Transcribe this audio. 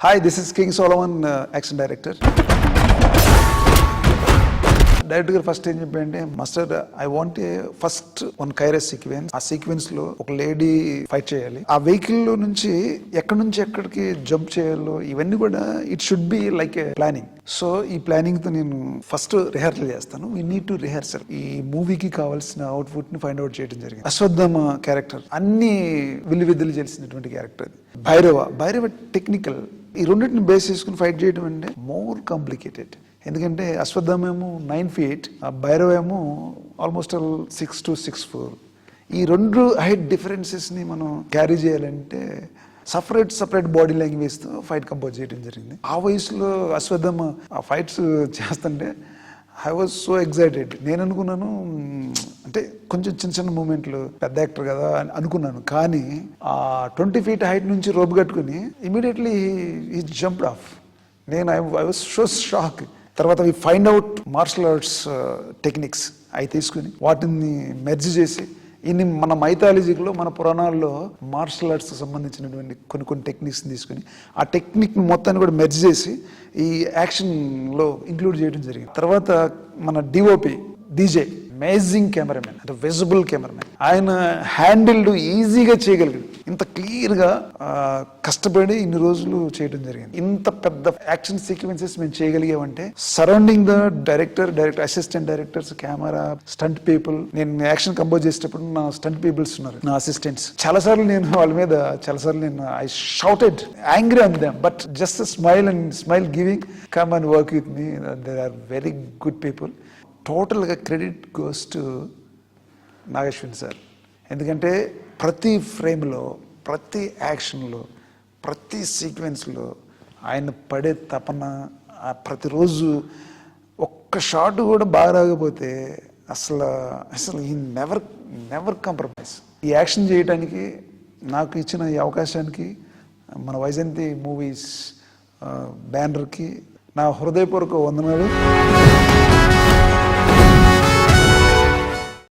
Hi, this is King Solomon, action director. Director గారు first ఏం చెప్పంటే master I want first one car race sequence. ఆ sequence లో ఒక లేడీ ఫైట్ చేయాలి. ఆ వెహికల్ లో నుంచి ఎక్కడికి జంప్ చేయాలో ఇవన్నీ కూడా it should be like A planning. So ఈ ప్లానింగ్ తో నేను ఫస్ట్ రిహార్సల్ చేస్తాను. We need to rehearsal. ఈ మూవీకి కావాల్సిన అవుట్పుట్ ని ఫైండ్ అవుట్ చేయడం జరిగింది. అశ్వత్థామ క్యారెక్టర్ అన్ని విలువిద్దులు చేసినటువంటి క్యారెక్టర్. భైరవ టెక్నికల్. ఈ రెండింటిని బేస్ చేసుకుని ఫైట్ చేయడం అంటే మోర్ కాంప్లికేటెడ్. ఎందుకంటే అశ్వత్థామ ఏమో 9 feet, ఆ భైరవ ఏమో ఆల్మోస్ట్ 6 to 6'4". ఈ రెండు హైట్ డిఫరెన్సెస్ని మనం క్యారీ చేయాలంటే సపరేట్ బాడీ లాంగ్వేజ్తో ఫైట్ కంపోజ్ చేయడం జరిగింది. ఆ వయసులో అశ్వత్థామ ఆ ఫైట్స్ చేస్తుంటే ఐ వాజ్ సో ఎగ్జైటెడ్. నేను అనుకున్నాను అంటే కొంచెం చిన్న మూమెంట్లు, పెద్ద యాక్టర్ కదా అని అనుకున్నాను. కానీ ఆ 20 feet హైట్ నుంచి రోప్ కట్టుకుని ఇమీడియట్లీ ఈ జంప్డ్ ఆఫ్. నేను ఐ వాజ్ సో షాక్. తర్వాత we find out martial arts techniques అవి తీసుకుని వాటిని మెర్జ్ చేసి ఇన్ని మన మైథాలజీలో మన పురాణాల్లో మార్షల్ ఆర్ట్స్ సంబంధించినటువంటి కొన్ని టెక్నిక్స్ని తీసుకుని ఆ టెక్నిక్ మొత్తాన్ని కూడా మెర్జ్ చేసి ఈ యాక్షన్లో ఇంక్లూడ్ చేయడం జరిగింది. తర్వాత మన డిఓపి డీజే అమేజింగ్ కెమెరామెన్, అంటే విజిబుల్ కెమెరామెన్. ఆయన హ్యాండిల్డ్ ఈజీగా చేయగలిగాడు. ఇంత క్లియర్గా కష్టపడి ఇన్ని రోజులు చేయడం జరిగింది. ఇంత పెద్ద యాక్షన్ సీక్వెన్సెస్ మేము చేయగలిగామంటే surrounding the director assistant directors, camera, stunt people. నేను యాక్షన్ కంపోజ్ చేసేటప్పుడు నా స్టంట్ పీపుల్స్ ఉన్నారు, నా అసిస్టెంట్స్. చాలాసార్లు నేను వాళ్ళ మీద I shouted angry on them, but just smile giving come and work with me. There are very good people. టోటల్గా credit goes to Nageswan sir. ఎందుకంటే ప్రతి ఫ్రేమ్లో, ప్రతి యాక్షన్లో, ప్రతి సీక్వెన్స్లో ఆయన పడే తపన, ప్రతిరోజు ఒక్క షాట్ కూడా బాగా రాకపోతే అసలు ఈ నెవర్ కాంప్రమైజ్. ఈ యాక్షన్ చేయడానికి నాకు ఇచ్చిన ఈ అవకాశానికి మన వైజయంతి మూవీస్ బ్యానర్కి నా హృదయపూర్వక వందనాలు.